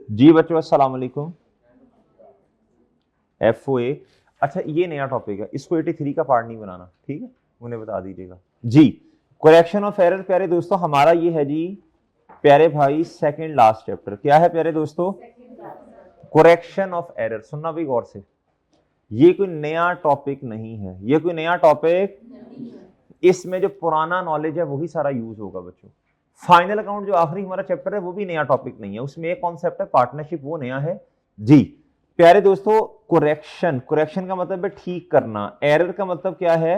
जी बच्चों अस्सलाम वालेकुम। FOA, अच्छा ये नया टॉपिक है, इसको 83 का पार्ट नहीं बनाना, ठीक है, उन्हें बता दीजिएगा जी। करेक्शन ऑफ एरर प्यारे दोस्तों, हमारा ये है जी प्यारे भाई सेकंड लास्ट चैप्टर। क्या है प्यारे दोस्तों? Correction of error. सुनना भी गौर से, ये कोई नया टॉपिक नहीं है, ये कोई नया टॉपिक, इसमें जो पुराना नॉलेज है वही सारा यूज होगा बच्चों। फाइनल अकाउंट जो आखिरी हमारा चैप्टर है वो भी नया टॉपिक नहीं है, उसमें एक कॉन्सेप्ट है पार्टनरशिप, वो नया है जी। प्यारे दोस्तों करेक्शन, करेक्शन का मतलब है ठीक करना, एरर का मतलब क्या है?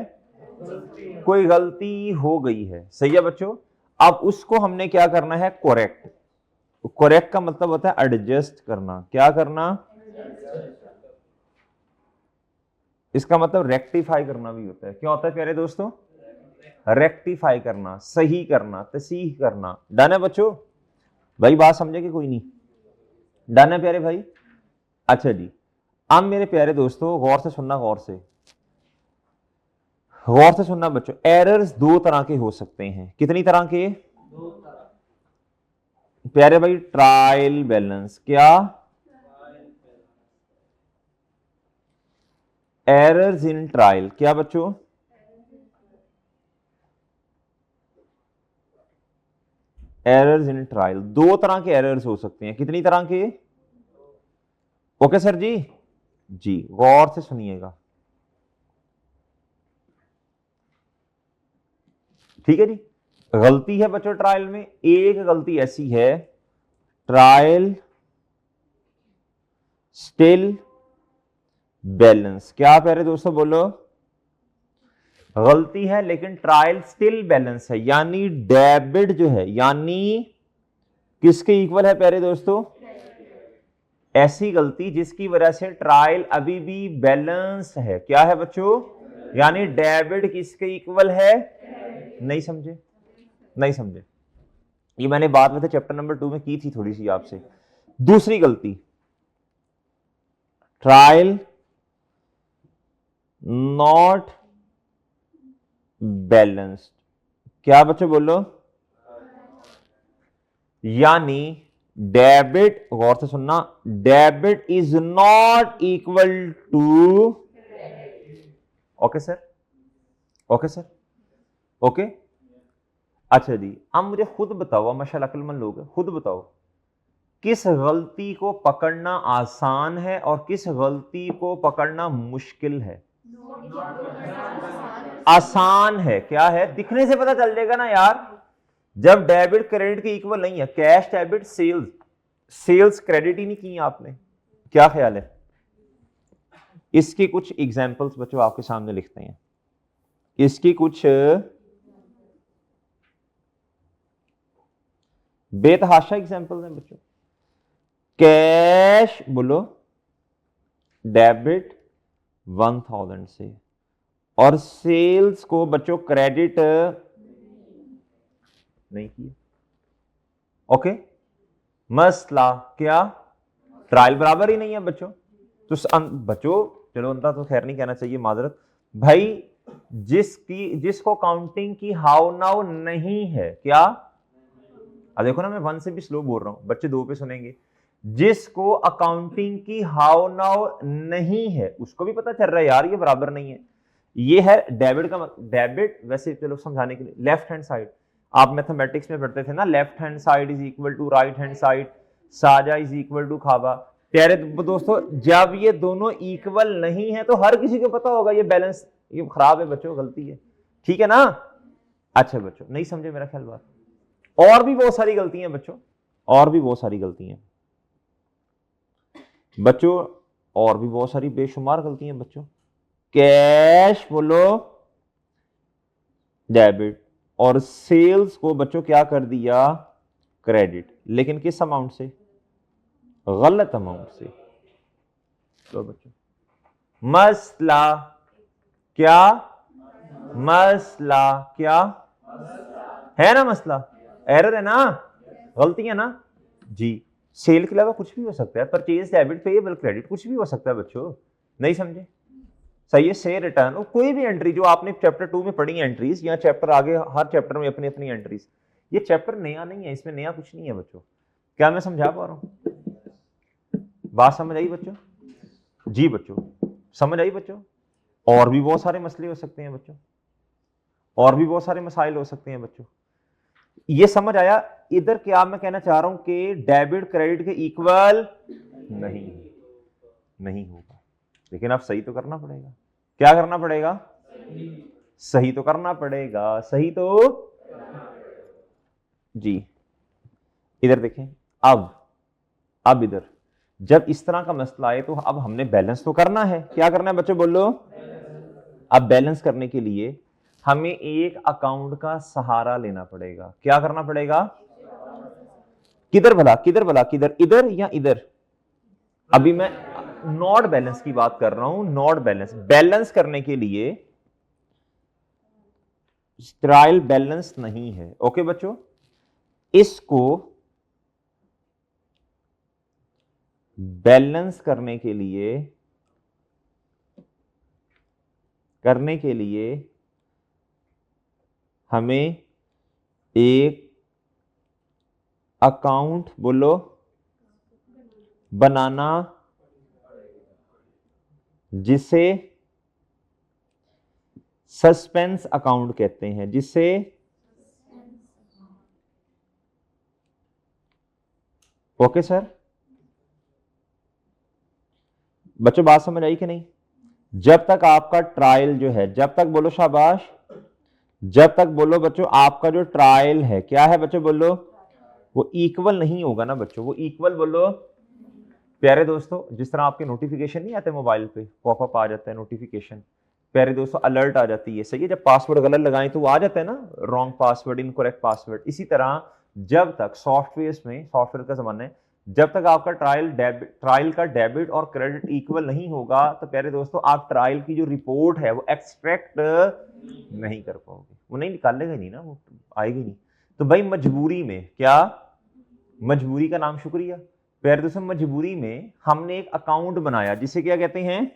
कोई गलती हो गई है, सही है बच्चों। अब उसको हमने क्या करना है? करेक्ट। करेक्ट का मतलब होता है एडजस्ट करना। क्या करना? इसका मतलब रेक्टिफाई करना भी होता है। क्या होता है प्यारे दोस्तों? रेक्टिफाई करना, सही करना, तसीह करना। डन है बच्चों? भाई बात समझे कि कोई नहीं? डन है प्यारे भाई? अच्छा जी, अब मेरे प्यारे दोस्तों गौर से सुनना, गौर से गौर से सुनना बच्चों। एरर्स दो तरह के हो सकते हैं। कितनी तरह के प्यारे भाई? Trial balance. क्या? Errors in trial. क्या बच्चों? एरर्स इन ट्रायल, दो तरह के एरर्स हो सकते हैं। कितनी तरह के? ओके सर जी, जी गौर से सुनिएगा, ठीक है जी। गलती है बच्चों ट्रायल में, एक गलती ऐसी है, ट्रायल स्टिल बैलेंस। क्या प्यारे दोस्तों बोलो? गलती है लेकिन ट्रायल स्टिल बैलेंस है, यानी डेबिट जो है, यानी किसके इक्वल है प्यारे दोस्तों? ऐसी गलती जिसकी वजह से ट्रायल अभी भी बैलेंस है। क्या है बच्चों? यानी डेबिट किसके इक्वल है? नहीं समझे? नहीं समझे? ये मैंने बात में चैप्टर नंबर 2 में की थी थोड़ी सी आपसे। दूसरी गलती, ट्रायल नॉट बैलेंस्ड। क्या बच्चों बोलो? यानी डेबिट, गौर से सुनना, debit is not equal to, okay sir, okay sir, okay. अच्छा जी, अब मुझे खुद बताओ, माशाल्लाह अक्लमंद लोग हैं, खुद बताओ किस गलती को पकड़ना आसान है और किस गलती को पकड़ना मुश्किल है? आसान है। क्या है? दिखने से पता चल जाएगा ना यार। जब डेबिट क्रेडिट के इक्वल नहीं है, cash debit sales, sales credit ही नहीं की आपने। क्या ख्याल है? इसकी कुछ एग्जांपल्स बच्चों आपके सामने लिखते हैं, इसकी कुछ बेतहाशा एग्जांपल्स हैं बच्चों। कैश बोलो डेबिट 1000 से, और सेल्स को बच्चों क्रेडिट नहीं किया, ओके। मसला क्या? ट्रायल बराबर ही नहीं है बच्चों। तो बच्चों चलो अंता तो खैर नहीं कहना चाहिए, माजरत भाई। जिसको काउंटिंग की हाउ नाउ नहीं है, क्या? अब देखो ना, मैं 1 से भी स्लो बोल रहा हूं, बच्चे 2 पे सुनेंगे। जिसको अकाउंटिंग की हाउ नाउ नहीं है उसको भी पता चल रहा है यार ये बराबर नहीं है। ये है डेबिट का, डेबिट वैसे चलो समझाने के लिए, लेफ्ट हैंड साइड आप मैथमेटिक्स में पढ़ते थे ना, left hand side is equal to right hand side, साजा इज इक्वल टू खाबा। प्यारे दोस्तों जब ये दोनों इक्वल नहीं है तो हर किसी को पता होगा ये बैलेंस, ये खराब है बच्चों, गलती है, ठीक है ना? अच्छा बच्चों नहीं समझे मेरा ख्याल बात। और भी बहुत सारी गलतियां बच्चों, और भी बहुत सारी गलतियां बच्चों, और भी बहुत सारी बेशुमार गलतियां बच्चों। कैश बोलो डेबिट, और सेल्स को बच्चों क्या कर दिया? क्रेडिट, लेकिन किस अमाउंट से? गलत अमाउंट से। तो बच्चों मसला क्या? मसला क्या है ना? मसला एरर है ना, गलती है ना जी। सेल के अलावा कुछ भी हो सकता है, परचेज डेबिट पेएबल क्रेडिट कुछ भी हो सकता है बच्चों, नहीं समझे? सही है, से रिटर्न और कोई भी एंट्री जो आपने चैप्टर 2 में पढ़ी एंट्रीज, या चैप्टर आगे हर चैप्टर में अपनी अपनी एंट्रीज। ये चैप्टर नया नहीं है, इसमें नया कुछ नहीं है बच्चों। क्या मैं समझा पा रहा हूं? बात समझ आई बच्चों? जी बच्चों, समझ आई बच्चों? और भी बहुत सारे मसले हो सकते हैं बच्चों, और भी बहुत सारे मसाइल हो सकते हैं बच्चों। ये समझ आया? इधर क्या मैं कहना चाह रहा हूं कि डेबिट क्रेडिट के इक्वल नहीं होगा, लेकिन अब सही तो करना पड़ेगा। क्या करना पड़ेगा? सही तो करना पड़ेगा, सही तो जी। इधर देखें, अब इधर जब इस तरह का मसला आए तो अब हमने बैलेंस तो करना है। क्या करना है बच्चों, बोलो? अब बैलेंस करने के लिए हमें एक अकाउंट का सहारा लेना पड़ेगा। क्या करना पड़ेगा? किधर भला, किधर भला, किधर, इधर या इधर? अभी मैं नॉट बैलेंस की बात कर रहा हूं, नॉट बैलेंस। बैलेंस करने के लिए ट्रायल बैलेंस नहीं है। ओके बच्चों, इसको बैलेंस करने के लिए हमें एक अकाउंट, बोलो, बनाना जिसे सस्पेंस अकाउंट कहते हैं, जिसे ओके सर? बच्चों बात समझ आई कि नहीं? जब तक आपका ट्रायल जो है, जब तक, बोलो शाबाश, जब तक, बोलो बच्चों, आपका जो ट्रायल है, क्या है बच्चों, बोलो, वो इक्वल नहीं होगा ना बच्चों, वो इक्वल, बोलो प्यारे दोस्तों। जिस तरह आपके नोटिफिकेशन नहीं आते मोबाइल पे, पॉपअप आ जाता है नोटिफिकेशन, प्यारे दोस्तों अलर्ट आ जाती है, सही है, जब पासवर्ड गलत लगाएं तो वो आ जाता है ना, रॉन्ग पासवर्ड, इनकरेक्ट पासवर्ड। इसी तरह जब तक सॉफ्टवेयर में, सॉफ्टवेयर का जमाना है, जब तक आपका ट्रायल का डेबिट और क्रेडिट इक्वल नहीं होगा तो प्यारे दोस्तों आप ट्रायल की जो रिपोर्ट है वो एक्सट्रैक्ट नहीं कर पाओगे, वो नहीं निकालेगा नहीं ना, वो आएगी नहीं। तो भाई मजबूरी में, क्या मजबूरी का नाम शुक्रिया, प्यारे दोस्तों मजबूरी में हमने एक अकाउंट बनाया जिसे क्या कहते हैं?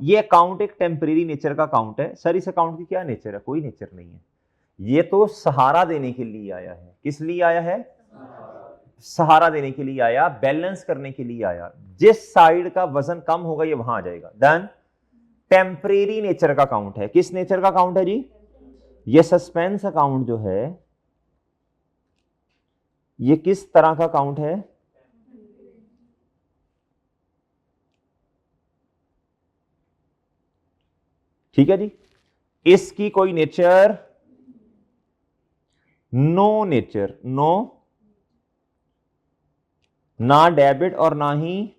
ये अकाउंट एक टेम्परेरी नेचर का अकाउंट है। सर इस अकाउंट की क्या नेचर है? कोई नेचर नहीं है, ये तो सहारा देने के लिए आया है। किस लिए आया है? सहारा देने के लिए आया, बैलेंस करने के लिए आया। जिस साइड का वजन कम होगा ये वहां आ जाएगा। डन। टेम्परेरी नेचर का अकाउंट है। किस नेचर का अकाउंट है जी? ये सस्पेंस अकाउंट जो है ये किस तरह का अकाउंट है? ठीक है जी, इसकी कोई नेचर, नो नेचर, नो, ना डेबिट और ना ही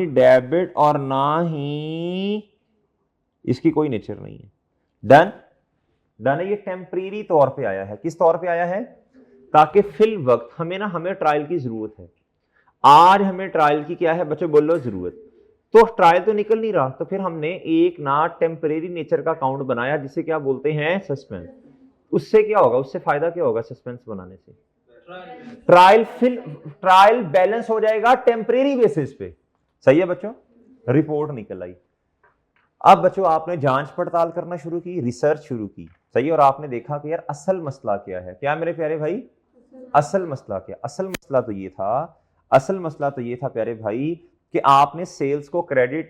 डेबिट और ना ही इसकी कोई नेचर नहीं है। डन। डन है। ये टेम्परेरी तौर पे आया है। किस तौर पे आया है? ताकि फिल वक्त हमें ट्रायल की जरूरत है। आज हमें ट्रायल की क्या है बच्चों, बोलो, जरूरत। तो ट्रायल तो निकल नहीं रहा, तो फिर हमने एक ना टेम्परेरी नेचर का अकाउंट बनाया जिसे क्या बोलते हैं? सस्पेंस। उससे क्या होगा, उससे फायदा क्या होगा सस्पेंस बनाने से? ट्रायल बैलेंस हो जाएगा टेम्परेरी बेसिस पे। सही है बच्चों? रिपोर्ट निकल आई। अब बच्चों आपने जांच पड़ताल करना शुरू की, रिसर्च शुरू की, सही है, और आपने देखा कि यार असल मसला क्या है। क्या मेरे प्यारे भाई? असल मसला क्या? असल मसला तो ये था प्यारे भाई कि आपने सेल्स को क्रेडिट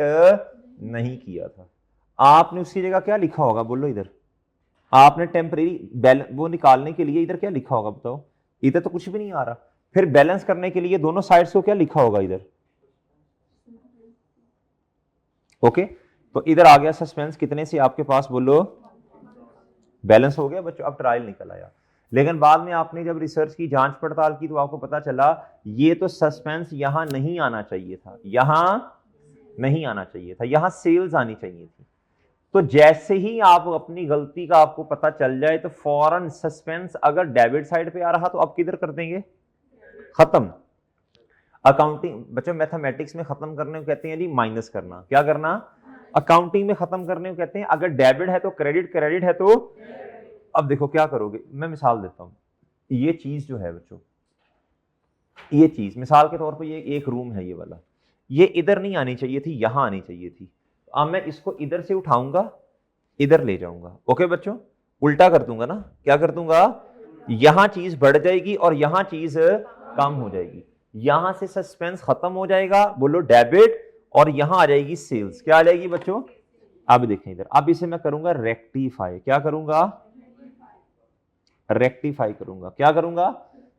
नहीं किया था। आपने उसकी जगह क्या लिखा होगा, बोलो इधर? आपने टेम्परेरी बैलेंस वो निकालने के लिए इधर क्या लिखा होगा, बताओ? इधर तो कुछ भी नहीं आ रहा। फिर बैलेंस करने के लिए दोनों साइड्स को क्या लिखा होगा इधर? ओके, तो इधर आ गया सस्पेंस कितने से आपके पास, बोलो? बैलेंस हो गया बच्चों। अब ट्रायल निकल आया, लेकिन बाद में आपने जब रिसर्च की, जांच पड़ताल की, तो आपको पता चला ये तो सस्पेंस यहां नहीं आना चाहिए था, यहां नहीं आना चाहिए था, यहां सेल्स आनी चाहिए थी। तो जैसे ही आप अपनी गलती का आपको पता चल जाए तो फौरन सस्पेंस अगर डेबिट साइड पे आ रहा तो आप किधर कर देंगे? खत्म। अकाउंटिंग बच्चों मैथमेटिक्स में खत्म करने को कहते हैं जी माइनस करना। क्या करना? अकाउंटिंग में खत्म करने को कहते हैं अगर डेबिट है तो क्रेडिट, क्रेडिट है तो। अब देखो क्या करोगे, मैं मिसाल देता हूं। ये चीज जो है बच्चों, ये चीज मिसाल के तौर पे ये एक रूम है, ये वाला, ये इधर नहीं आनी चाहिए थी, यहां आनी चाहिए थी। अब मैं इसको इधर से उठाऊंगा, इधर ले जाऊंगा। ओके बच्चों, उल्टा कर दूंगा ना। क्या कर दूंगा? यहां चीज बढ़ जाएगी और यहां चीज कम हो जाएगी। यहां से सस्पेंस खत्म हो जाएगा, बोलो डेबिट, और यहां आ जाएगी सेल्स। क्या आ जाएगी बच्चों? अब देखें इधर, अब इसे मैं करूंगा रेक्टिफाई। क्या करूंगा? रेक्टिफाई करूंगा। क्या करूंगा?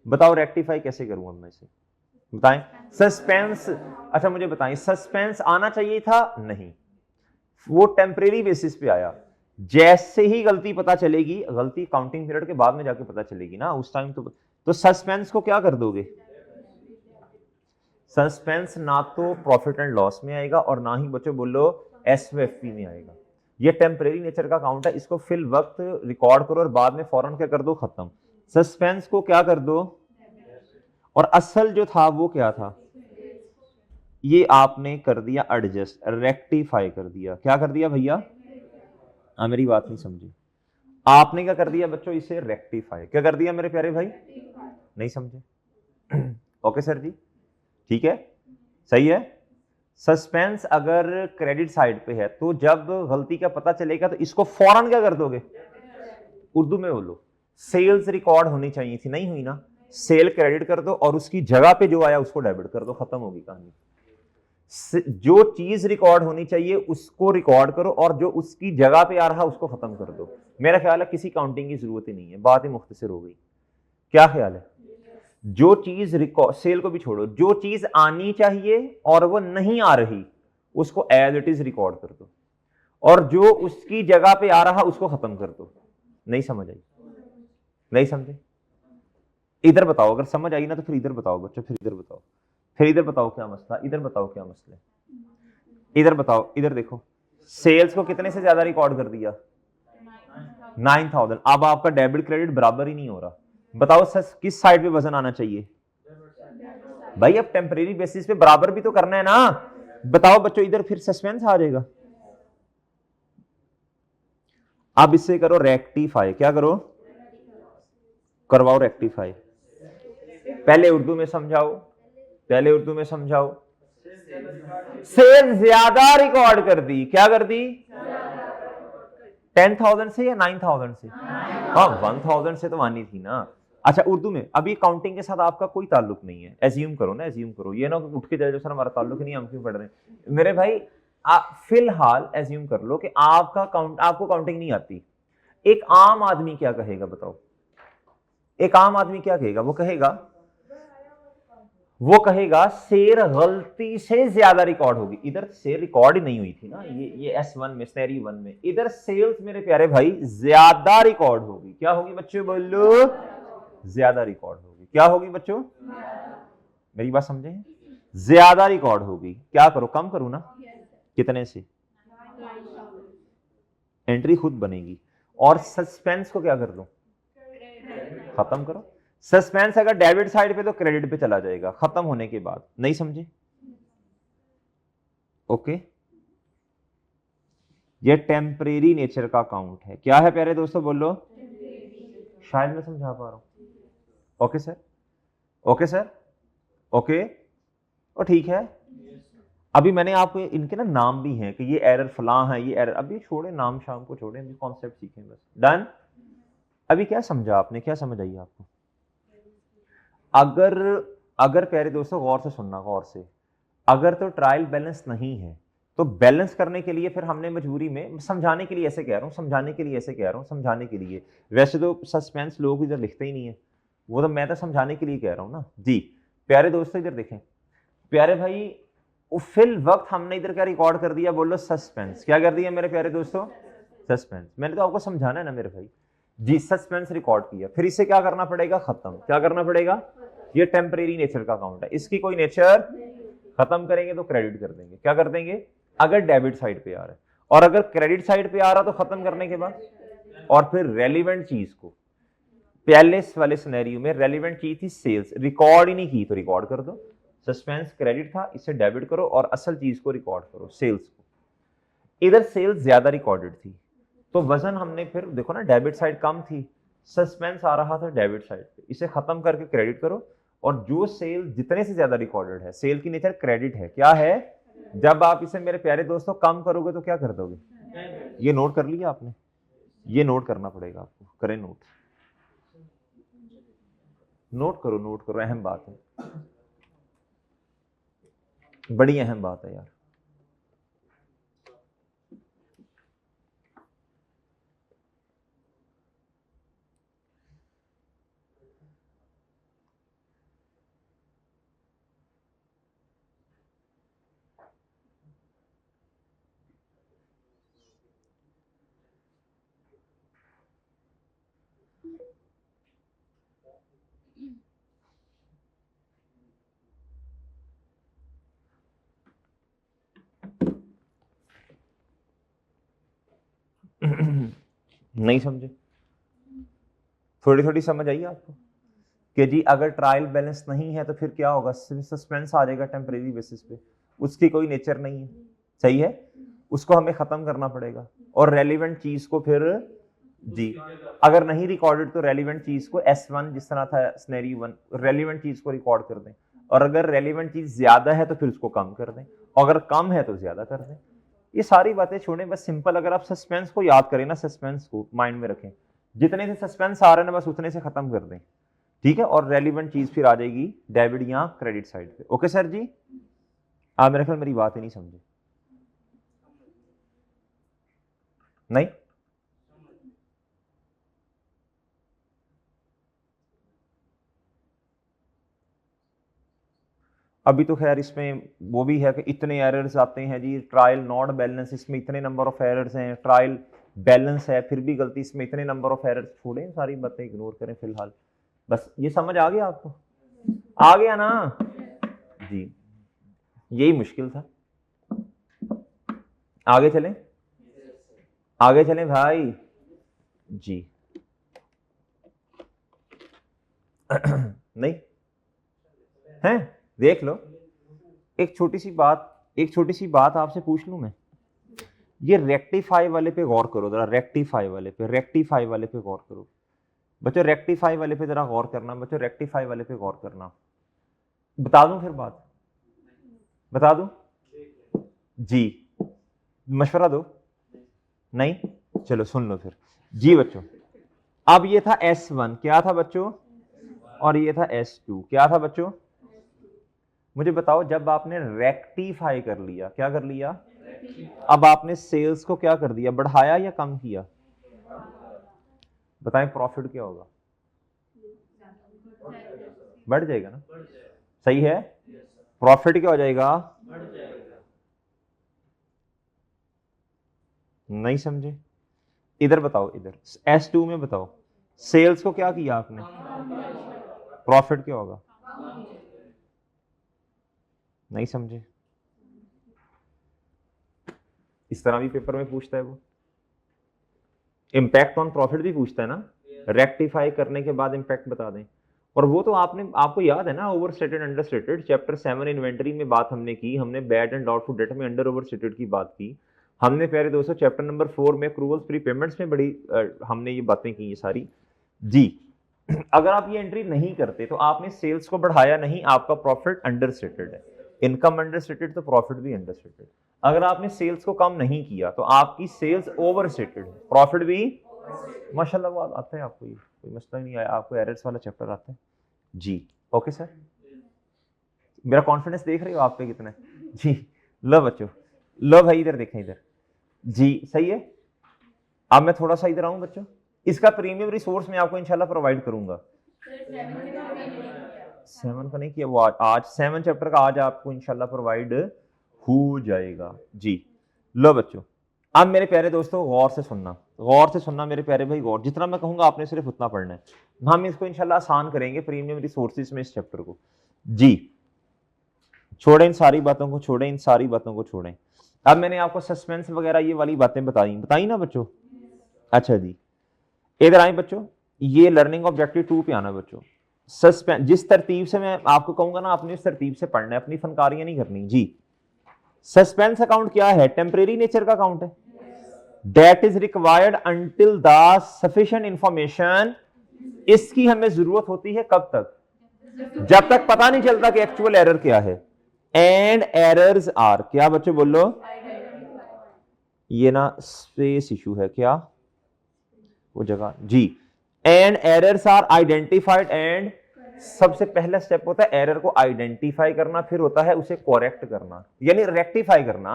बताओ रेक्टिफाई कैसे करूंगा मैं इसे, बताएं। सस्पेंस, अच्छा मुझे बताएं, सस्पेंस आना चाहिए था? नहीं, वो टेम्परेरी बेसिस पे आया। जैसे ही गलती पता चलेगी, गलती काउंटिंग पीरियड के बाद में जाके पता चलेगी ना, उस टाइम तो सस्पेंस को क्या कर दोगे? सस्पेंस ना तो प्रॉफिट एंड लॉस में आएगा और ना ही बच्चों बोलो एसवीएफपी में आएगा। ये टेम्परेरी नेचर का अकाउंट है, इसको फिल वक्त रिकॉर्ड करो और बाद में फौरन क्या कर दो? खत्म। सस्पेंस को क्या कर दो? और असल जो था वो क्या था? ये आपने कर दिया एडजस्ट, रेक्टिफाई कर दिया। क्या कर दिया भैया? मेरी बात नहीं समझी। आपने क्या कर दिया बच्चों? इसे रेक्टिफाई। क्या कर दिया मेरे प्यारे भाई? नहीं समझे? ओके सर जी, ठीक है, सही है। सस्पेंस अगर क्रेडिट साइड पे है तो जब गलती का पता चलेगा तो इसको फौरन क्या कर दोगे? उर्दू में बोलो, सेल्स रिकॉर्ड होनी चाहिए थी, नहीं हुई ना, सेल क्रेडिट कर दो और उसकी जगह पे जो आया उसको डेबिट कर दो, खत्म होगी कहानी। जो चीज रिकॉर्ड होनी चाहिए उसको रिकॉर्ड करो और जो उसकी जगह पे आ रहा उसको खत्म कर दो। मेरा ख्याल है किसी काउंटिंग की जरूरत ही नहीं है, बात ही मुख्तसर हो गई। क्या ख्याल है? जो चीज रिकॉर्ड, सेल को भी छोड़ो, जो चीज आनी चाहिए और वो नहीं आ रही उसको एज इट इज रिकॉर्ड कर दो और जो उसकी जगह पे आ रहा उसको खत्म कर दो। नहीं समझ आई? नहीं समझे? इधर बताओ, अगर समझ आई ना तो फिर इधर बताओ बच्चों, फिर इधर बताओ, फिर इधर बताओ क्या मसला, इधर बताओ क्या मसला, इधर बताओ, इधर देखो। सेल्स को कितने से ज्यादा रिकॉर्ड कर दिया? 9,000। अब आपका डेबिट क्रेडिट बराबर ही नहीं हो रहा। बताओ सर किस साइड पे वजन आना चाहिए? भाई अब टेम्परेरी बेसिस पे बराबर भी तो करना है ना। बताओ बच्चों, इधर फिर सस्पेंस आ जाएगा। अब इससे करो रेक्टिफाई। क्या करो? करवाओ रेक्टिफाई। पहले उर्दू में समझाओ, पहले उर्दू में समझाओ। सेल ज्यादा रिकॉर्ड कर दी। क्या कर दी? 10,000 से या 9,000 से? हाँ 1,000 से तो आनी थी ना। अच्छा उर्दू में, अभी काउंटिंग के साथ आपका कोई ताल्लुक नहीं है, एज्यूम करो ना, एज्यूम करो, ये ना उठ के जाए जो सर हमारा ताल्लुक ही नहीं, हम क्यों पढ़ रहे हैं मेरे भाई। फिलहाल एज्यूम कर लो कि आपका आपको काउंटिंग नहीं आती। एक आम आदमी क्या कहेगा बताओ? एक आम आदमी क्या कहेगा? वो कहेगा शेर गलती से ज्यादा रिकॉर्ड होगी। इधर शेर रिकॉर्ड ही नहीं हुई थी ना, ये S1 में, स्नेरी 1 में। इधर सेल्स मेरे प्यारे भाई ज्यादा रिकॉर्ड होगी। क्या होगी बच्चों बोलो? ज्यादा रिकॉर्ड होगी। क्या होगी बच्चों? मेरी बात समझे? ज्यादा रिकॉर्ड होगी। क्या करो? कम करो ना। कितने से? एंट्री खुद बनेगी और सस्पेंस को क्या कर दो? खत्म करो। सस्पेंस अगर डेबिट साइड पे तो क्रेडिट पे चला जाएगा खत्म होने के बाद। नहीं समझे? ओके, ये टेम्परेरी नेचर का अकाउंट है। क्या है प्यारे दोस्तों बोलो? शायद मैं समझा पा रहा हूं। Okay sir, okay sir, okay, और ठीक है। अभी मैंने आपको इनके ना नाम भी हैं कि ये एरर फलां है, ये एरर, अभी छोड़े नाम शाम को, छोड़े अभी कॉन्सेप्ट सीखें बस। डन। अभी क्या समझा आपने? क्या समझ आई आपको? अगर अगर प्यारे दोस्तों गौर से सुनना, गौर से, अगर तो ट्रायल बैलेंस नहीं है तो बैलेंस करने के लिए फिर हमने मजबूरी में, समझाने के लिए ऐसे कह रहा हूं, समझाने के लिए ऐसे कह रहा हूं, समझाने के लिए, वैसे तो सस्पेंस लोग इधर लिखते ही नहीं है, वो तो मैं तो समझाने के लिए कह रहा हूं ना जी। प्यारे दोस्तों इधर देखें, प्यारे भाई, फिल वक्त हमने इधर क्या रिकॉर्ड कर दिया? बोलो सस्पेंस। क्या कर दिया मेरे प्यारे दोस्तों? सस्पेंस। मैंने तो आपको समझाना है ना मेरे भाई जी। सस्पेंस रिकॉर्ड किया, फिर इसे क्या करना पड़ेगा? खत्म। क्या करना पड़ेगा? ये टेम्परेरी नेचर का अकाउंट है, इसकी कोई नेचर, खत्म करेंगे तो क्रेडिट कर देंगे। क्या कर देंगे? अगर डेबिट साइड पे आ रहा है, और अगर क्रेडिट साइड पे आ रहा तो खत्म करने के बाद, और फिर रेलिवेंट चीज को, पहले वाले सिनेरियो में रेलिवेंट चीज थी सेल्स, रिकॉर्ड ही नहीं की तो रिकॉर्ड कर दो। सस्पेंस क्रेडिट था, इसे डेबिट करो और असल चीज को रिकॉर्ड करो, सेल्स को। इधर सेल्स ज्यादा रिकॉर्डेड थी तो वजन हमने फिर देखो ना, डेबिट साइड कम थी, सस्पेंस आ रहा था डेबिट साइड पे, इसे खत्म करके क्रेडिट करो। और जो सेल जितने से ज्यादा रिकॉर्डेड है, सेल की नेचर क्रेडिट है, क्या है? जब आप इसे मेरे प्यारे दोस्तों कम करोगे तो क्या कर दोगे? ये नोट कर लिया आपने? ये नोट करना पड़ेगा आपको, करें नोट। नोट करो, अहम बात है, बड़ी अहम बात है यार। नहीं समझे? थोड़ी थोड़ी समझ आई आपको कि जी अगर ट्रायल बैलेंस नहीं है तो फिर क्या होगा, सस्पेंस आ जाएगा टेम्परेरी बेसिस पे, उसकी कोई नेचर नहीं है, सही है, उसको हमें खत्म करना पड़ेगा। और रेलिवेंट चीज को फिर जी अगर नहीं रिकॉर्डेड तो रेलिवेंट चीज को S1 जिस तरह था सिनेरियो 1, रेलिवेंट चीज को रिकॉर्ड कर दें, और अगर रेलिवेंट चीज ज्यादा है तो फिर उसको कम कर दें, अगर कम है तो ज्यादा कर दें। ये सारी बातें छोड़ें, बस सिंपल अगर आप सस्पेंस को याद करें ना, सस्पेंस को माइंड में रखें, जितने से सस्पेंस आ रहे हैं ना बस उतने से खत्म कर दें, ठीक है, और रेलिवेंट चीज फिर आ जाएगी डेबिट या क्रेडिट साइड पे। ओके सर जी, आप मेरे ख्याल मेरी बात ही नहीं समझे, नहीं? अभी तो खैर इसमें वो भी है कि इतने एरर्स आते हैं जी, ट्रायल नॉट बैलेंस इसमें इतने नंबर ऑफ एरर्स हैं, ट्रायल बैलेंस है फिर भी गलती, इसमें इतने नंबर ऑफ एरर्स। छोड़ें सारी बातें, इग्नोर करें फिलहाल, बस ये समझ आ गया आपको, आ गया ना जी, यही मुश्किल था। आगे चलें, आगे चलें भाई जी। नहीं है, देख लो, एक छोटी सी बात आपसे पूछ लूं मैं, ये रेक्टिफाई वाले पे गौर करो जरा, रेक्टिफाई वाले पे गौर करो बच्चों, रेक्टिफाई वाले पे जरा गौर करना बच्चों, रेक्टिफाई वाले पे गौर करना। बता दूं फिर बात, बता दूं जी, मशवरा दो, नहीं, चलो सुन लो फिर जी बच्चों। अब ये था S1, क्या था बच्चों, और ये था S2, क्या था बच्चों? मुझे बताओ, जब आपने रेक्टिफाई कर लिया, क्या कर लिया, अब आपने सेल्स को क्या कर दिया, बढ़ाया या कम किया? बताएं प्रॉफिट क्या होगा? बढ़ जाएगा ना, सही है, प्रॉफिट क्या हो जाएगा? नहीं समझे? इधर बताओ, इधर S2 में बताओ, सेल्स को क्या किया आपने, प्रॉफिट क्या होगा? नहीं समझे? इस तरह भी पेपर में पूछता है वो, इम्पैक्ट ऑन प्रॉफिट भी पूछता है ना, रेक्टिफाई करने के बाद इम्पैक्ट बता दें। और वो तो आपको याद है ना, over stated under stated, chapter 7 inventory में बात हमने की, हमने बैड एंड डाउटफुल डेट में अंडर ओवर स्टेटेड की बात की, हमने प्यारे दोस्तों चैप्टर नंबर 4 में अक्रूवल्स प्री पेमेंट्स में बड़ी हमने ये बातें की ये सारी जी। अगर आप ये एंट्री नहीं करते तो आपने सेल्स को बढ़ाया नहीं, आपका प्रॉफिट अंडर स्टेटेड है, इनकम अंडर स्टेटेड तो प्रॉफिट भी अंडर स्टेटेड। अगर आपने सेल्स को कम नहीं किया तो आपकी सेल्स ओवर स्टेटेड है, प्रॉफिट भी माशाल्लाह वो आता है आपको, ये कोई मसला ही नहीं आया, आपको एरर्स वाला चैप्टर आता है जी। ओके सर, मेरा कॉन्फिडेंस देख रहे हो आप पे कितना है जी। लो बच्चों, लो भाई इधर देखें, इधर जी, सही है। अब मैं थोड़ा सा इधर आऊं बच्चों, इसका प्रीमियम रिसोर्स मैं आपको इंशाल्लाह प्रोवाइड करूंगा। 7 का नहीं किया, वो आज 7 चैप्टर का आज आपको इंशाल्लाह प्रोवाइड हो जाएगा जी। लो बच्चों, अब मेरे प्यारे दोस्तों गौर से सुनना मेरे प्यारे भाई, गौर, जितना मैं कहूंगा आपने सिर्फ उतना पढ़ना है, हम इसको इंशाल्लाह आसान करेंगे प्रीमियम रिसोर्सेज में इस चैप्टर को जी। छोड़ें इन सारी बातों को छोड़ें, अब मैंने आपको सस्पेंस वगैरह ये वाली बातें बताई ना बच्चों। अच्छा जी, इधर आए बच्चों, ये लर्निंग ऑब्जेक्टिव 2 पे आना बच्चों। सस्पेंस जिस तरतीब से मैं आपको कहूंगा ना, आपने इस तरतीब से पढ़ना है, अपनी फनकारियां नहीं करनी जी। सस्पेंस अकाउंट क्या है, टेम्परेरी नेचर का अकाउंट है, that is required until the sufficient information, इसकी हमें जरूरत होती है कब तक, जब तक पता नहीं चलता कि एक्चुअल एरर क्या है। एंड एरर्स आर, क्या बच्चों बोलो, ये ना स्पेस इशू है क्या, वो जगह जी। And errors are identified and सबसे पहला स्टेप होता है एरर को आइडेंटिफाई करना, फिर होता है उसे करेक्ट करना, यानी रेक्टिफाई करना।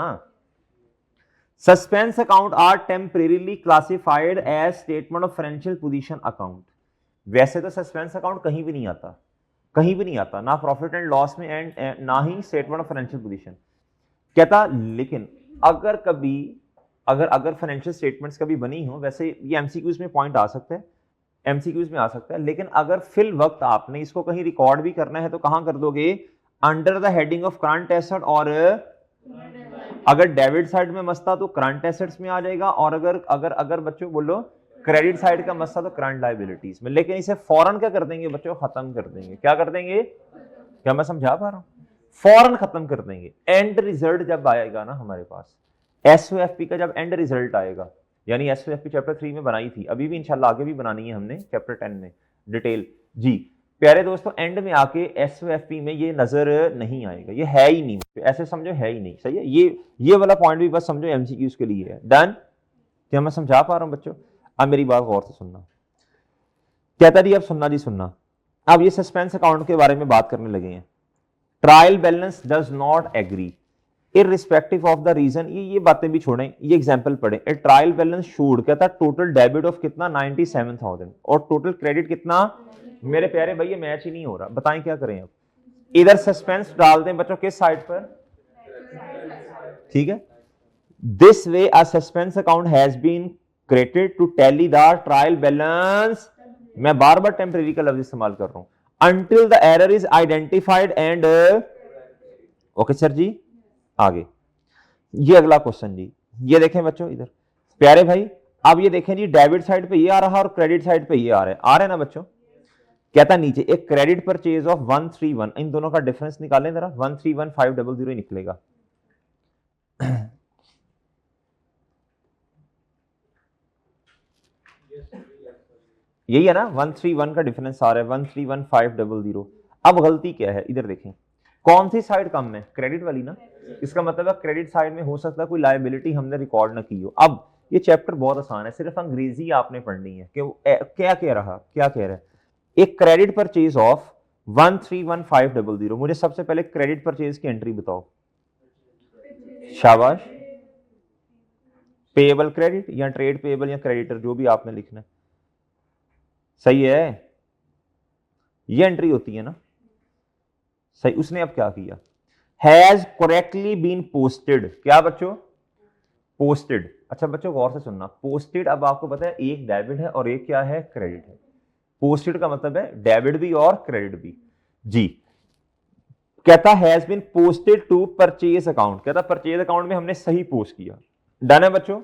Suspense account are temporarily classified as statement of financial position account. वैसे तो सस्पेंस अकाउंट कहीं भी नहीं आता, कहीं भी नहीं आता, ना प्रॉफिट एंड लॉस में एंड ना ही स्टेटमेंट ऑफ फाइनेंशियल पोजीशन। कहता लेकिन अगर कभी अगर फाइनेंशियल स्टेटमेंट्स कभी बनी हो, वैसे ये एमसीक्यूज में पॉइंट आ सकता है, एमसीक्यूज में आ सकता है, लेकिन अगर फिल वक्त आपने इसको कहीं रिकॉर्ड भी करना है तो कहां कर दोगे? Under the heading of current asset, और अगर डेबिट साइड में मसला तो करंट एसेट्स में आ जाएगा, और अगर अगर अगर बच्चों बोलो क्रेडिट साइड का मसला तो करंट लायबिलिटीज में। लेकिन इसे फौरन क्या कर देंगे बच्चों? खत्म कर देंगे। क्या कर देंगे? क्या मैं समझा पा रहा हूं? फौरन खत्म कर देंगे। एंड रिजल्ट जब आएगा ना हमारे पास, एसओएफपी का जब एंड रिजल्ट आएगा, यानी एसओएफपी चैप्टर 3 में बनाई थी, अभी भी इंशाल्लाह आगे भी बनानी है हमने चैप्टर 10 में डिटेल जी। प्यारे दोस्तों, एंड में आके एसओएफपी में ये नजर नहीं आएगा, ये है ही नहीं, ऐसे समझो है ही नहीं। सही है, ये वाला पॉइंट भी बस समझो एमसीक्यूज के लिए है। डन? क्या मैं समझा पा रहा हूं बच्चों? अब मेरी बात गौर से सुनना। कहता जी अब सुनना जी सुनना, अब ये सस्पेंस अकाउंट के बारे में बात करने लगे हैं। Trial balance does not agree irrespective of the reason. ये बातें भी छोड़ें, ये एग्जांपल पढ़ें। ए ट्रायल बैलेंस शूड, कहता टोटल डेबिट ऑफ कितना? 97,000, और टोटल क्रेडिट कितना? मेरे प्यारे भाई ये मैच ही नहीं हो रहा, बताएं क्या करें अब? इधर सस्पेंस डाल दें बच्चों किस साइड पर? ठीक है, this way a suspense account has been created to tally the trial balance. मैं बार बार टेम्परेरी का लफ्ज इस्तेमाल कर रहा हूं। Until the error is identified and okay sir जी आगे। ये अगला क्वेश्चन जी, ये देखें बच्चों इधर प्यारे भाई, अब ये देखें जी, डेबिट साइड पे ये आ रहा है और क्रेडिट साइड पे ये आ रहा है ना बच्चों। कहता नीचे एक क्रेडिट परचेज ऑफ 131, इन दोनों का डिफरेंस निकालें जरा, 131,500 निकलेगा। यही है ना, 131 का डिफरेंस आ रहा है 131,500। अब गलती क्या है इधर देखें, कौन सी साइड कम है? क्रेडिट वाली ना। इसका मतलब है क्रेडिट साइड में हो सकता है कोई लायबिलिटी हमने रिकॉर्ड ना की हो। अब ये चैप्टर बहुत आसान है, सिर्फ अंग्रेजी आपने पढ़नी है कि क्या कह रहा, क्या कह रहा है। एक क्रेडिट परचेज ऑफ 131,500, मुझे सबसे पहले क्रेडिट परचेज की एंट्री बताओ। शाबाश। पेएबल क्रेडिट या ट्रेड पेएबल या क्रेडिटर, जो भी आपने लिखना है। सही है, ये एंट्री होती है ना। सही, उसने अब क्या किया? Has correctly been posted. क्या बच्चों? पोस्टेड। अच्छा बच्चों गौर से सुनना, पोस्टेड, अब आपको पता है एक डेबिट है और एक क्या है? क्रेडिट है। पोस्टेड का मतलब है डेबिट भी और क्रेडिट भी जी। कहता has been posted to purchase account, कहता परचेज अकाउंट में हमने सही पोस्ट किया। डन है बच्चों?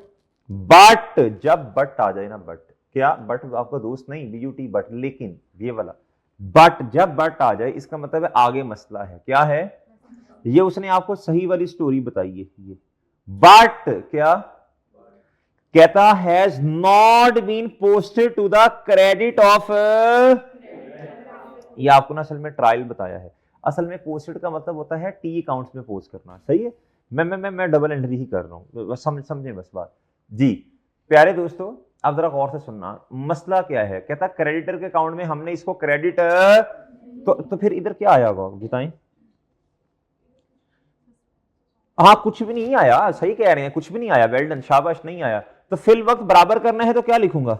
बट जब बट आ जाए ना, बट क्या? बट आपका दोस्त नहीं, बीयूटी बट, लेकिन ये वाला बट जब बट आ जाए इसका मतलब है आगे मसला है। क्या है? ये उसने आपको सही वाली स्टोरी बताई है ये। बट क्या कहता? Has not been posted to the credit of, ये आपको ना असल में ट्रायल बताया है। असल में पोस्टेड का मतलब होता है टी अकाउंट्स में पोस्ट करना। सही है, मैं डबल एंट्री ही कर रहा हूं, समझे बस बात जी। प्यारे दोस्तों अब जरा गौर से सुनना, मसला क्या है। कहता क्रेडिटर के अकाउंट में हमने इसको क्रेडिट, तो फिर इधर क्या आया होगा बताएं? हाँ कुछ भी नहीं आया, सही कह रहे हैं, कुछ भी नहीं आया। वेल डन, शाबाश, नहीं आया। तो फिल वक्त बराबर करना है तो क्या लिखूंगा?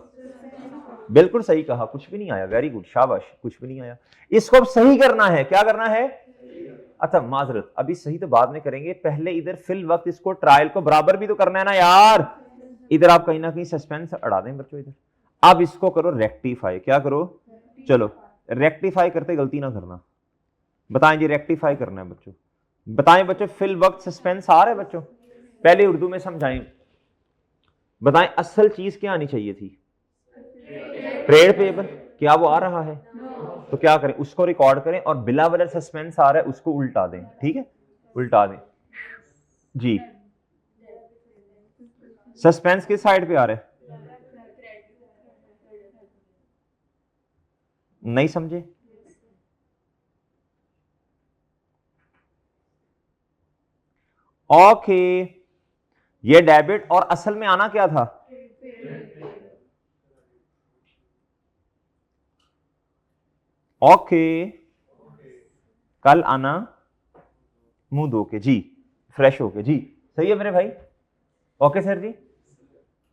बिल्कुल सही कहा, कुछ भी नहीं आया। वेरी गुड, शाबाश, कुछ भी नहीं आया। इसको अब सही करना है। क्या करना है? अच्छा माजरत, अभी सही तो बाद में करेंगे, पहले इधर फिल वक्त इसको ट्रायल को बराबर भी तो करना है ना यार। इधर आप कहीं ना कहीं सस्पेंस अड़ा दें बच्चों इधर। अब इसको करो रेक्टिफाई। क्या करो? चलो रेक्टिफाई करते गलती ना करना। बताएं जी, रेक्टिफाई करना है बच्चों। बताएं बच्चों, फिल वक्त सस्पेंस आ रहा है बच्चों? पहले उर्दू में समझाएं, बताएं असल चीज क्या आनी चाहिए थी? Trade payable. क्या वो आ रहा है? तो क्या करें? उसको रिकॉर्ड करें, और बिला वजह सस्पेंस आ रहा है उसको उल्टा दें। ठीक है, उल्टा दें जी। सस्पेंस किस साइड पे आ रहा है? नहीं समझे? ओके, ये डेबिट, और असल में आना क्या था? ओके, कल आना मुंह धो के जी, फ्रेश होके जी, सही है मेरे भाई? ओके सर जी,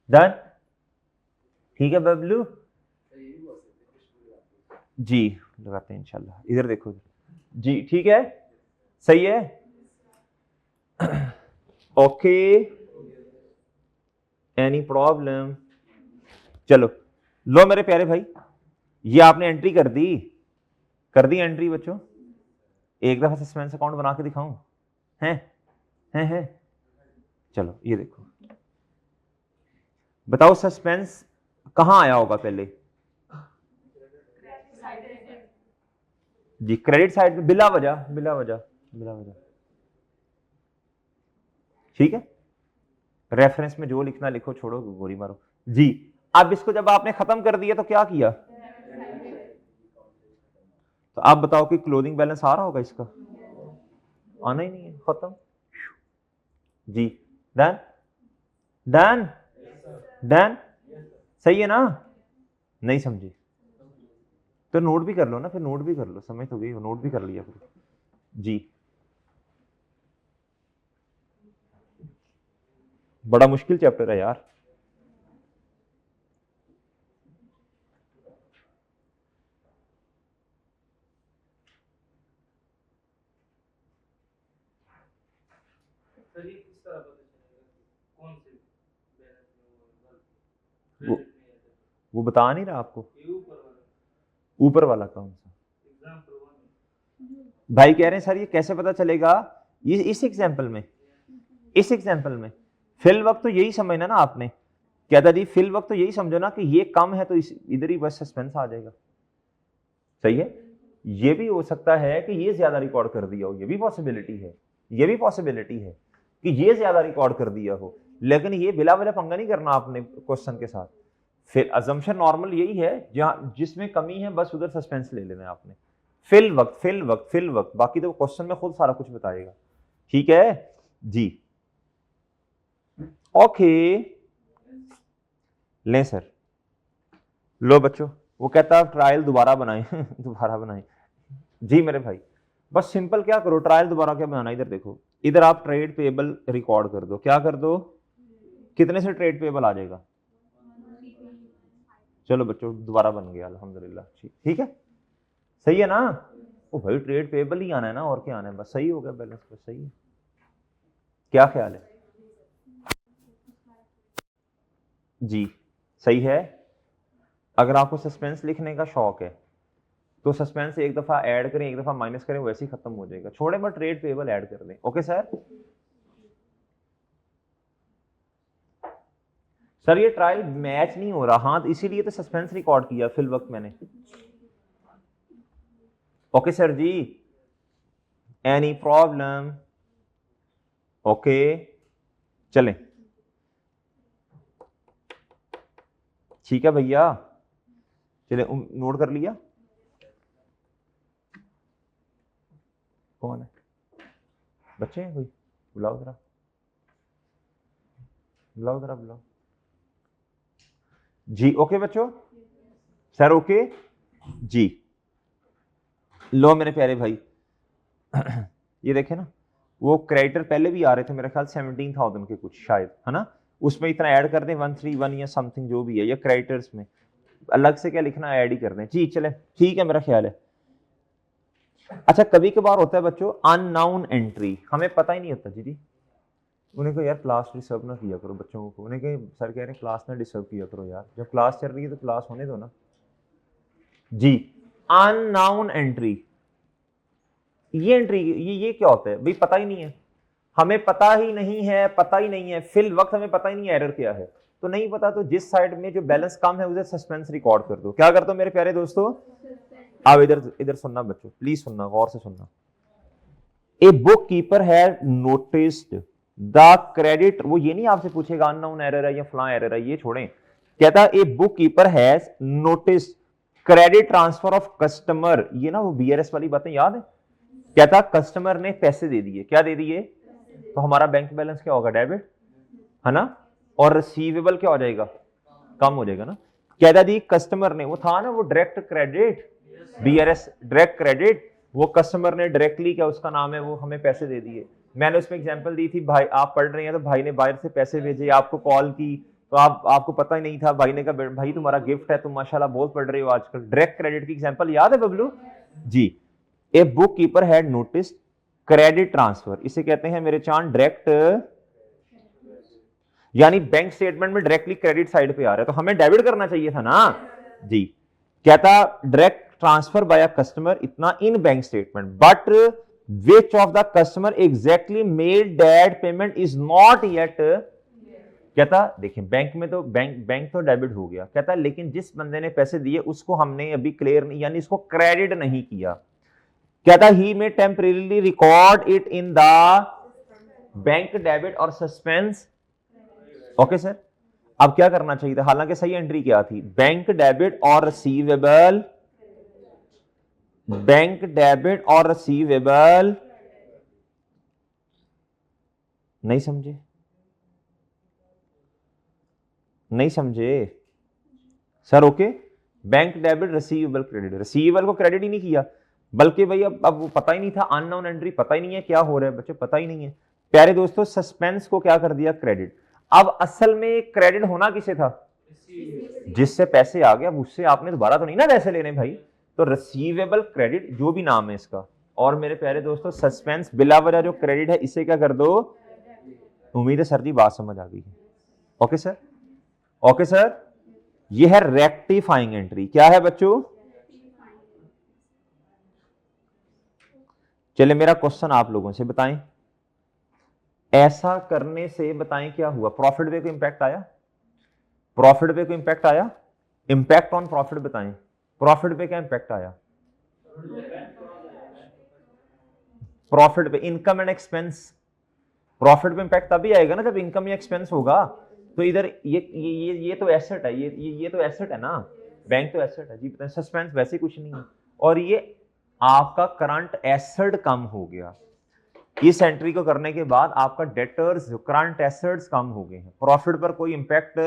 डन, ठीक है बबलू जी, लगाते हैं इंशाल्लाह। इधर देखो जी, ठीक है, सही है, ओके, एनी प्रॉब्लम? चलो लो मेरे प्यारे भाई, ये आपने एंट्री कर दी एंट्री बच्चों। एक दफा सस्पेंस अकाउंट बना के दिखाऊं? हैं? चलो ये देखो, बताओ सस्पेंस कहां आया होगा पहले जी? क्रेडिट साइड में, बिला वजह, ठीक है। रेफरेंस में जो लिखना लिखो, छोड़ो गोली मारो जी। अब इसको जब आपने खत्म कर दिया तो क्या किया? तो आप बताओ कि क्लोजिंग बैलेंस आ रहा होगा इसका? आना ही नहीं है, खत्म जी। डन डन डन, सही है ना? नहीं समझे तो नोट भी कर लो ना, फिर नोट भी कर लो, समझ तो गई हो, नोट भी कर लिया फिर जी। बड़ा मुश्किल चैप्टर है यार। वो बता नहीं रहा आपको? ऊपर वाला कौन सा? भाई कह रहे हैं सर ये कैसे पता चलेगा? ये इस एग्जाम्पल में फिल वक्त तो यही समझना ना आपने, क्या था जी? फिल वक्त तो यही समझो ना कि ये कम है तो इधर ही बस सस्पेंस आ जाएगा, सही है। ये भी हो सकता है कि ये ज्यादा रिकॉर्ड कर दिया हो, ये भी पॉसिबिलिटी है कि ये ज्यादा रिकॉर्ड कर दिया हो, लेकिन ये बिला वजह पंगा नहीं करना आपने क्वेश्चन के साथ। फिर अजम्पशन नॉर्मल यही है, जहां जिसमें कमी है बस उधर सस्पेंस ले लेना है आपने। फिल वक्त, बाकी तो क्वेश्चन में खुद सारा कुछ बताएगा, ठीक है जी। ओके ले सर, लो बच्चों, वो कहता ट्रायल दोबारा बनाए दोबारा बनाए जी मेरे भाई। बस सिंपल क्या करो, ट्रायल दोबारा क्या बनाना, इधर देखो, इधर आप ट्रेड पेबल रिकॉर्ड कर दो, क्या कर दो? कितने से ट्रेड पेबल आ जाएगा? चलो बच्चों दोबारा बन गया अल्हम्दुलिल्लाह, ठीक है, सही है ना? ओ भाई ट्रेड पेबल ही आना है ना, और क्या आना है, बस सही हो गया बैलेंस, बस सही है। क्या ख्याल है जी? सही है। अगर आपको सस्पेंस लिखने का शौक है तो सस्पेंस एक दफा ऐड करें, एक दफा माइनस करें, वैसे ही खत्म हो जाएगा, छोड़े बट ट्रेड पेबल ऐड कर दें। ओके सर ये ट्रायल मैच नहीं हो रहा, हाँ इसीलिए तो सस्पेंस रिकॉर्ड किया फिल वक्त मैंने। ओके सर जी, एनी प्रॉब्लम? ओके चलें, ठीक है भैया, चले नोट कर लिया? कौन है? बच्चे हैं कोई? बुलाओ जरा, बुलाओ जी। ओके बच्चों, सर ओके जी। लो मेरे प्यारे भाई ये देखे ना, वो क्रेडिटर पहले भी आ रहे थे मेरे ख्याल 17,000 के कुछ शायद, है ना? उसमें इतना ऐड कर दें 131 या समथिंग जो भी है, या क्रेडिटर्स में अलग से क्या लिखना, ऐड ही कर दें जी। चले ठीक है, मेरा ख्याल है। अच्छा कभी कभार होता है बच्चों अननाउन एंट्री, हमें पता ही नहीं होता जी। उन्हें कहो यार क्लास डिस्टर्ब ना किया करो बच्चों को, उन्हें कहे सर कह रहे हैं क्लास ना डिस्टर्ब किया करो यार, जब क्लास चल रही है तो क्लास होने दो ना जी। अननाउन एंट्री, ये एंट्री ये क्या होता है भाई? पता ही नहीं है, हमें पता ही नहीं है फिल वक्त, हमें पता ही नहीं है एरर क्या है, तो नहीं पता तो जिस साइड में जो बैलेंस कम है उधर सस्पेंस रिकॉर्ड कर दो। क्या करते हो मेरे प्यारे दोस्तों? अब इधर सुनना बच्चों, प्लीज सुनना, गौर से सुनना। ए बुक कीपर है नोटिस्ड द क्रेडिट, वो ये नहीं आपसे पूछेगा अननोन एरर है या फ्ला एरर है, ये छोड़ें। कहता ए book keeper has notice credit transfer of customer, ये ना वो बीआरएस वाली बातें याद है? कहता कस्टमर ने पैसे दे दिए, क्या दे दिए? तो हमारा बैंक बैलेंस क्या होगा? डेबिट, है ना? और रिसीवेबल क्या हो जाएगा? कम हो जाएगा ना। कहता दी कस्टमर ने, वो था ना वो direct credit, BRS direct credit, वो कस्टमर ने डायरेक्टली, क्या उसका नाम है, वो हमें पैसे दे दिए। मैंने उसमें एग्जांपल दी थी, भाई आप पढ़ रहे हैं तो भाई ने बाहर से पैसे भेजे, आपको कॉल की तो आपको पता ही नहीं था, भाई ने कहा भाई तुम्हारा गिफ्ट है, तुम माशाल्लाह बहुत पढ़ रहे हो आजकल। डायरेक्ट क्रेडिट की एग्जांपल याद है Bablu ji? A book keeper had notice credit transfer, इसे कहते हैं मेरे चांद डायरेक्ट, यानी बैंक स्टेटमेंट में डायरेक्टली क्रेडिट साइड पे आ रहा है, तो हमें डेबिट करना चाहिए था ना जी। कहता direct transfer by a customer इतना in bank statement, but which of the customer exactly made that payment is not yet. कहता देखिए बैंक में तो बैंक तो डेबिट हो गया, कहता लेकिन जिस बंदे ने पैसे दिए उसको हमने अभी क्लियर नहीं, यानी इसको क्रेडिट नहीं किया। कहता ही में temporarily record it in the bank debit और सस्पेंस। ओके सर, अब क्या करना चाहिए था, हालांकि सही एंट्री क्या थी, बैंक डेबिट और रिसीवेबल, बैंक डेबिट और रिसीवेबल, नहीं समझे, नहीं समझे sir? Okay, bank debit receivable credit, receivable को क्रेडिट ही नहीं किया, बल्कि भाई अब वो पता ही नहीं था, अननोन एंट्री, पता ही नहीं है क्या हो रहा है बच्चे, पता ही नहीं है। प्यारे दोस्तों सस्पेंस को क्या कर दिया, क्रेडिट। अब असल में क्रेडिट होना किसे था, जिससे पैसे आ गया, उससे आपने दोबारा तो नहीं ना पैसे लेने भाई, तो रिसीवेबल क्रेडिट जो भी नाम है इसका। और मेरे प्यारे दोस्तों सस्पेंस बिला वजह जो क्रेडिट है इसे क्या कर दो, उम्मीद है सर जी बात समझ आ गई है। ओके सर, ओके सर, ये है रेक्टिफाइंग एंट्री। क्या है बच्चों? चलिए मेरा क्वेश्चन आप लोगों से, बताएं ऐसा करने से बताएं क्या हुआ, प्रॉफिट पे कोई इंपैक्ट आया, प्रॉफिट पे कोई इंपैक्ट आया, इंपैक्ट ऑन प्रॉफिट बताएं, प्रॉफिट पे क्या इंपैक्ट आया, प्रॉफिट पे इनकम एंड एक्सपेंस, प्रॉफिट पे इंपैक्ट तभी आएगा ना जब इनकम या एक्सपेंस होगा। तो इधर ये तो एसेट है, ये तो एसेट है ना, बैंक तो एसेट है जी, बताएं सस्पेंस वैसे कुछ नहीं है, और ये आपका करंट एसेट कम हो गया, इस एंट्री को करने के बाद आपका डेटर्स करंट एसेट्स कम हो गए हैं, प्रॉफिट पर कोई इंपैक्ट,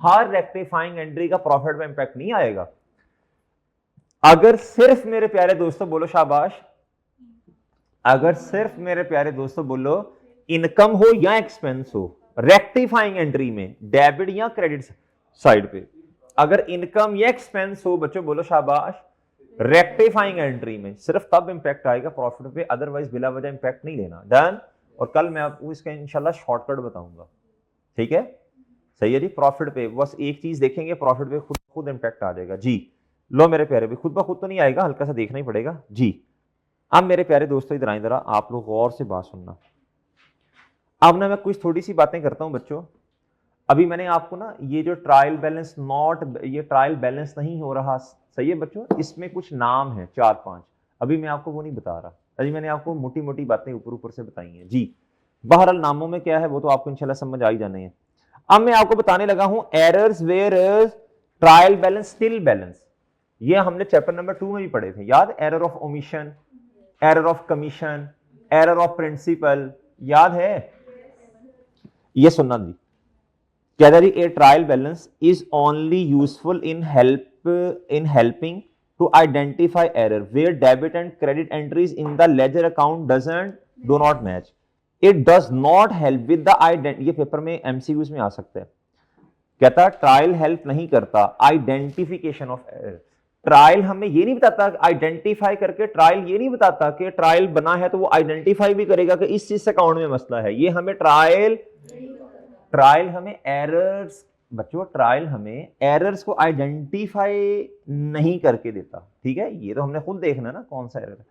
हर रेक्टिफाइंग एंट्री का प्रॉफिट पर इंपैक्ट नहीं आएगा। अगर सिर्फ मेरे प्यारे दोस्तों बोलो शाबाश, अगर सिर्फ मेरे प्यारे दोस्तों बोलो इनकम हो या एक्सपेंस हो, रेक्टिफाइंग एंट्री में डेबिट या क्रेडिट साइड पे, अगर इनकम या एक्सपेंस हो बच्चों बोलो शाबाश, रेक्टिफाइंग एंट्री में सिर्फ तब इंपैक्ट आएगा प्रॉफिट पे, अदरवाइज बिला वजह इंपैक्ट नहीं लेना। डन। और कल मैं आपको इसका इंशाल्लाह शॉर्टकट बताऊंगा, ठीक है? सही है जी। प्रॉफिट पे बस एक चीज देखेंगे, प्रॉफिट पे खुद खुद इंपैक्ट आ जाएगा जी। लो मेरे प्यारे भी, खुद ब खुद तो नहीं आएगा, हल्का सा देखना ही पड़ेगा जी। अब मेरे प्यारे दोस्तों इधर आए, जरा आप लोग गौर से बात सुनना। अब ना मैं कुछ थोड़ी सी बातें करता हूं बच्चों। अभी मैंने आपको ना ये जो ट्रायल बैलेंस नॉट, ये ट्रायल बैलेंस नहीं हो रहा, सही है बच्चों, इसमें कुछ नाम है 4-5, अभी मैं आपको वो नहीं बता रहा, अभी मैंने आपको मोटी मोटी बातें ऊपर ऊपर से बताई हैं जी। बहरहाल नामों में क्या है वो तो आपको इंशाल्लाह समझ आ ही जाने हैं। अब मैं आपको बताने लगा हूं errors where trial balance still balance, ये हमने चैप्टर नंबर 2 में भी पढ़े थे, याद? Error of omission, error of commission, error of principle, याद है? ये सुनना जी, कहता जी a trial balance is only useful in helping to identify error where debit and credit entries in the ledger account do not match, it does not help with the identity, ये paper में MCQs में आ सकता है। कहता trial help नहीं करता identification of error, trial हमें ये नहीं बताता आइडेंटिफाई करके, ट्रायल ये नहीं बताता कि ट्रायल बना है तो वो आइडेंटिफाई भी करेगा कि इस अकाउंट में मसला है, ये हमें ट्रायल हमें एरर्स, बच्चों ट्रायल हमें एरर्स को आइडेंटिफाई नहीं करके देता, ठीक है? ये तो हमने खुद देखना ना कौन सा एरर है।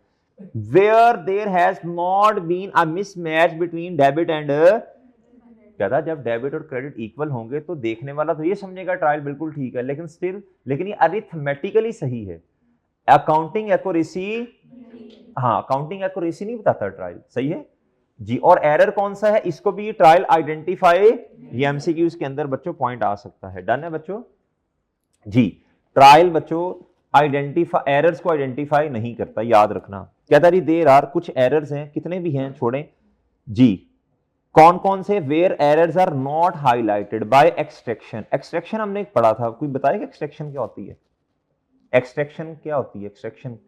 Where there has not been a mismatch between debit and, कहता जब डेबिट और क्रेडिट इक्वल होंगे तो देखने वाला तो ये समझेगा ट्रायल बिल्कुल ठीक है, लेकिन स्टिल, लेकिन ये अरिथमेटिकली सही है, अकाउंटिंग एक्यूरेसी, हाँ अकाउंटिंग एक्यूरेसी नहीं बताता ट्रायल, सही है जी। और एरर कौन सा है, इसको भी ट्रायल आइडेंटिफाई, ये एमसीक्यूज के अंदर बच्चों पॉइंट आ सकता है। डन है बच्चों जी। ट्रायल बच्चों आइडेंटिफाई, एरर्स को आइडेंटिफाई नहीं करता, याद रखना। कहता जी देयर आर, कुछ एरर्स हैं, कितने भी हैं छोड़ें जी, कौन कौन से, where errors are not highlighted by extraction, extraction हमने पढ़ा था, कोई बताएगा एक्सट्रैक्शन क्या होती है? एक्सट्रैक्शन क्या होती है? एक्सट्रैक्शन,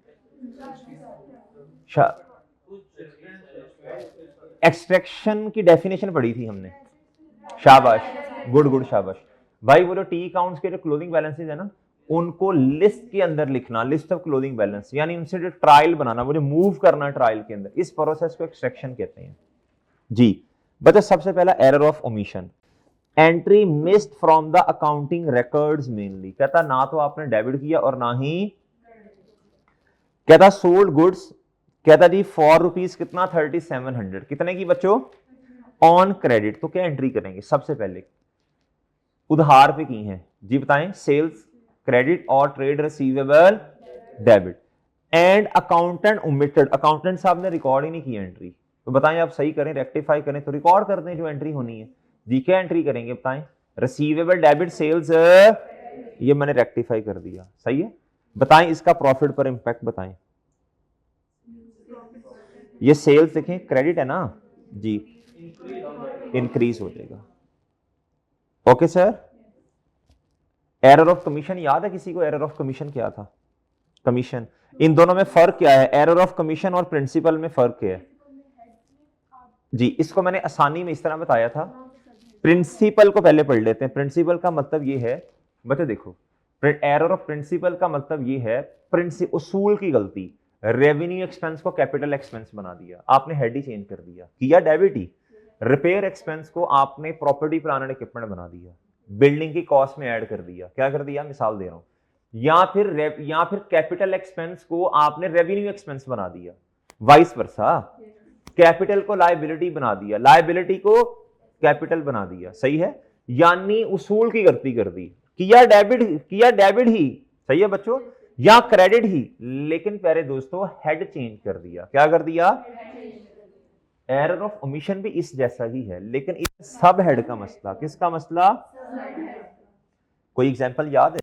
एक्सट्रैक्शन की डेफिनेशन पढ़ी थी हमने, शाबाश, गुड गुड, शाबाश भाई। वो जो टी अकाउंट्स के जो क्लोजिंग बैलेंसेस है ना, उनको लिस्ट के अंदर लिखना, लिस्ट ऑफ क्लोजिंग बैलेंस, यानी उनसे जो ट्रायल बनाना, वो जो मूव करना ट्रायल के अंदर, इस प्रोसेस को एक्सट्रैक्शन कहते हैं जी। बता, सबसे पहला error of omission, entry missed from the accounting records mainly. कहता ना तो आपने डेबिट किया और ना ही, कहता सोल्ड गुड्स, कहता जी फॉर रुपीज कितना, 3700, कितने की बच्चों? On credit. तो क्या एंट्री करेंगे? सबसे पहले उधार पे की है जी, बताएं। सेल्स क्रेडिट और trade receivable debit. And accountant omitted, accountant साहब ने रिकॉर्ड ही नहीं की एंट्री। तो बताएं आप सही करें, रेक्टिफाई करें तो रिकॉर्ड कर दें जो एंट्री होनी है जी। क्या एंट्री करेंगे बताएं? रिसीवेबल डेबिट सेल्स, ये मैंने रेक्टिफाई कर दिया, सही है। बताएं इसका प्रॉफिट पर इंपैक्ट बताएं। ये सेल्स देखें क्रेडिट है ना जी, इंक्रीज हो जाएगा। Okay sir. Error of commission याद है किसी को? एरर ऑफ कमीशन क्या था? कमीशन, इन दोनों में फर्क क्या है? एरर ऑफ कमीशन और प्रिंसिपल में फर्क क्या है जी? इसको मैंने आसानी में इस तरह बताया था। प्रिंसिपल को पहले पढ़ लेते हैं। प्रिंसिपल का मतलब ये है बच्चे, देखो, एरर ऑफ प्रिंसिपल का मतलब ये है उसूल की गलती। रेवेन्यू एक्सपेंस को कैपिटल एक्सपेंस बना दिया, आपने हेड ही चेंज कर दिया, किया डेबिट ही। रिपेयर एक्सपेंस को आपने प्रॉपर्टी प्लांट एंड इक्विपमेंट बना दिया, बिल्डिंग की कॉस्ट में ऐड कर दिया। क्या कर दिया? मिसाल दे रहा हूं। या फिर कैपिटल एक्सपेंस को आपने रेवेन्यू एक्सपेंस बना दिया, वाइस वर्सा। कैपिटल को लायबिलिटी बना दिया, लायबिलिटी को कैपिटल बना दिया, सही है। यानी उसूल की गलती कर दी, किया डेबिट ही, सही है बच्चों, या क्रेडिट ही, लेकिन प्यारे दोस्तों हेड चेंज कर दिया। क्या कर दिया? एरर ऑफ ओमिशन भी इस जैसा ही है, लेकिन इस सब हेड का मसला। किसका मसला? कोई एग्जांपल याद है?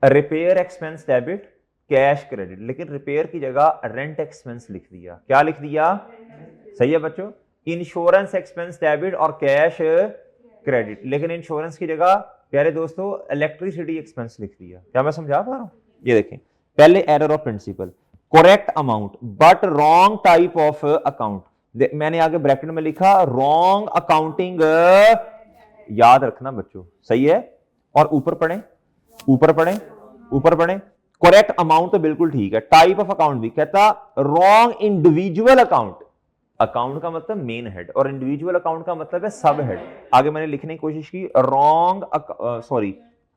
Repair expense debit, cash credit, लेकिन रिपेयर की जगह रेंट एक्सपेंस लिख दिया। क्या लिख दिया? सही है बच्चों। इंश्योरेंस एक्सपेंस डेबिट और कैश क्रेडिट, लेकिन इंश्योरेंस की जगह प्यारे दोस्तों इलेक्ट्रिसिटी एक्सपेंस लिख दिया। क्या मैं समझा पा रहा हूं? ये देखें, पहले error of principle, correct amount but wrong type of account. मैंने आगे ब्रैकेट में लिखा रॉन्ग अकाउंटिंग, याद रखना बच्चों, सही है। और ऊपर पढ़ें, ऊपर पढ़ें, ऊपर पढ़ें। करेक्ट अमाउंट तो बिल्कुल ठीक है, टाइप ऑफ अकाउंट भी कहता रॉन्ग इंडिविजुअल अकाउंट। अकाउंट का मतलब मेन हेड और इंडिविजुअल अकाउंट का मतलब है सब हेड। आगे मैंने लिखने की कोशिश की wrong, sorry,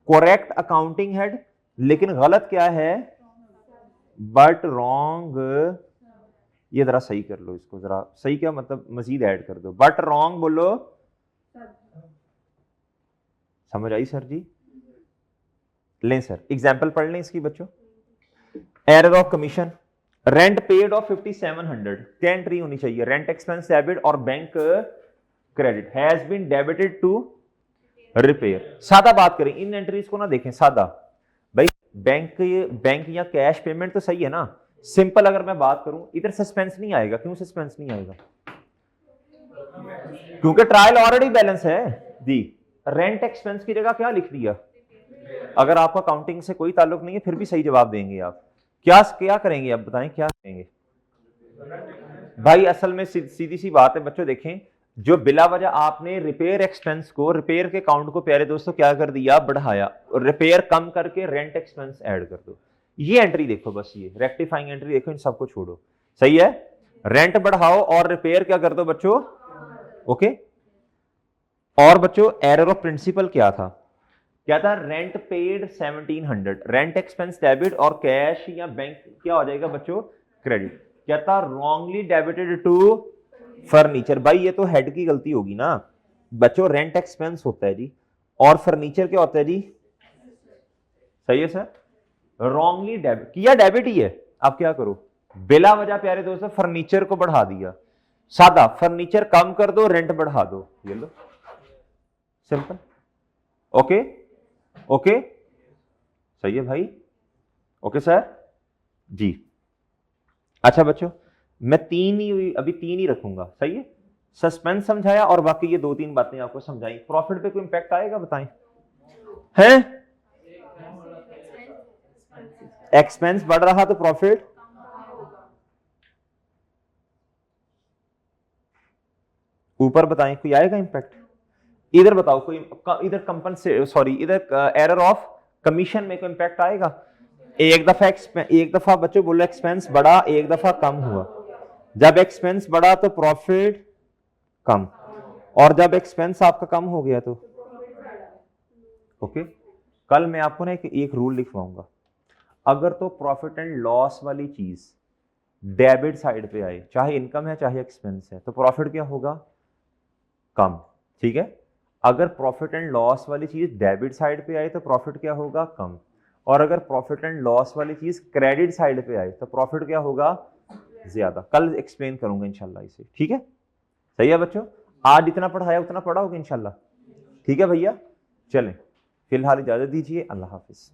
correct accounting head, लेकिन गलत क्या है? But wrong. ये जरा सही कर लो इसको, जरा सही क्या मतलब मजीद ऐड कर दो। बट रॉन्ग बोलो, समझ आई सर जी? लें सर एग्जाम्पल पढ़ लें इसकी बच्चों। Error of commission, rent paid of 5700, क्या एंट्री होनी चाहिए? रेंट एक्सपेंस डेबिट और bank credit has been debited to repair. सादा बात करें, इन एंट्रीज को ना देखें सादा भाई। बैंक या कैश पेमेंट तो सही है ना, सिंपल अगर मैं बात करूं इधर सस्पेंस नहीं आएगा। क्यों सस्पेंस नहीं आएगा? क्योंकि ट्रायल ऑलरेडी बैलेंस है जी। रेंट एक्सपेंस की जगह क्या लिख दिया? अगर आपका अकाउंटिंग से कोई ताल्लुक नहीं है फिर भी सही जवाब देंगे आप। क्या करेंगे आप बताएं, क्या करेंगे भाई? असल में सीधी सी बात है बच्चों, देखें, जो बिला वजह आपने रिपेयर एक्सपेंस को, रिपेयर के अकाउंट को प्यारे दोस्तों क्या कर दिया? बढ़ाया। रिपेयर कम करके रेंट एक्सपेंस ऐड कर दो। ये एंट्री देखो बस, ये रेक्टिफाइंग एंट्री देखो, इन सबको छोड़ो, सही है। रेंट बढ़ाओ और रिपेयर क्या कर दो बच्चों? ओके। और बच्चों एरर ऑफ प्रिंसिपल क्या था? क्या था? Rent paid 1700, rent expense debit और कैश या बैंक क्या हो जाएगा बच्चों? क्रेडिट। क्या था? Wrongly debited to furniture. भाई ये तो हेड की गलती होगी ना बच्चों, रेंट एक्सपेंस होता है जी और फर्नीचर क्या होता है जी? सही है सर। रॉन्गली डेबिट किया, डेबिट ही है। आप क्या करो? बिला वजह प्यारे दोस्तों फर्नीचर को बढ़ा दिया। सादा, फर्नीचर कम कर दो, रेंट बढ़ा दो, ये लो, सिंपल। ओके ओके, सही है भाई। ओके सर जी। अच्छा बच्चों, मैं अभी तीन ही रखूंगा, सही है। सस्पेंस समझाया और बाकी ये 2-3 बातें आपको समझाई। प्रॉफिट पे कोई इंपैक्ट आएगा बताएं? हैं? एक्सपेंस बढ़ रहा तो प्रॉफिट ऊपर बताएं, कोई आएगा इंपैक्ट? इधर बताओ कोई, इधर कंपनसे सॉरी इधर एरर ऑफ कमीशन में कोई इंपैक्ट आएगा? एक दफा बच्चों बोलो एक्सपेंस बढ़ा, एक दफा कम हुआ। जब एक्सपेंस बढ़ा तो प्रॉफिट कम, और जब एक्सपेंस आपका कम हो गया तो ओके। कल मैं आपको ना एक रूल लिखवाऊंगा, अगर तो प्रॉफिट एंड लॉस वाली चीज डेबिट साइड पे आए, चाहे इनकम है चाहे एक्सपेंस है, तो प्रॉफिट क्या होगा? कम, ठीक है। अगर प्रॉफिट एंड लॉस वाली चीज डेबिट साइड पे आए तो प्रॉफिट क्या होगा? कम। और अगर प्रॉफिट एंड लॉस वाली चीज क्रेडिट साइड पे आए तो प्रॉफिट क्या होगा? ज्यादा। कल एक्सप्लेन करूंगा इंशाल्लाह इसे, ठीक है? सही है बच्चों, आज इतना पढ़ाया उतना पढ़ा होगा इंशाल्लाह, ठीक है भैया? चलें, फिलहाल इजाजत दीजिए, अल्लाह हाफिज।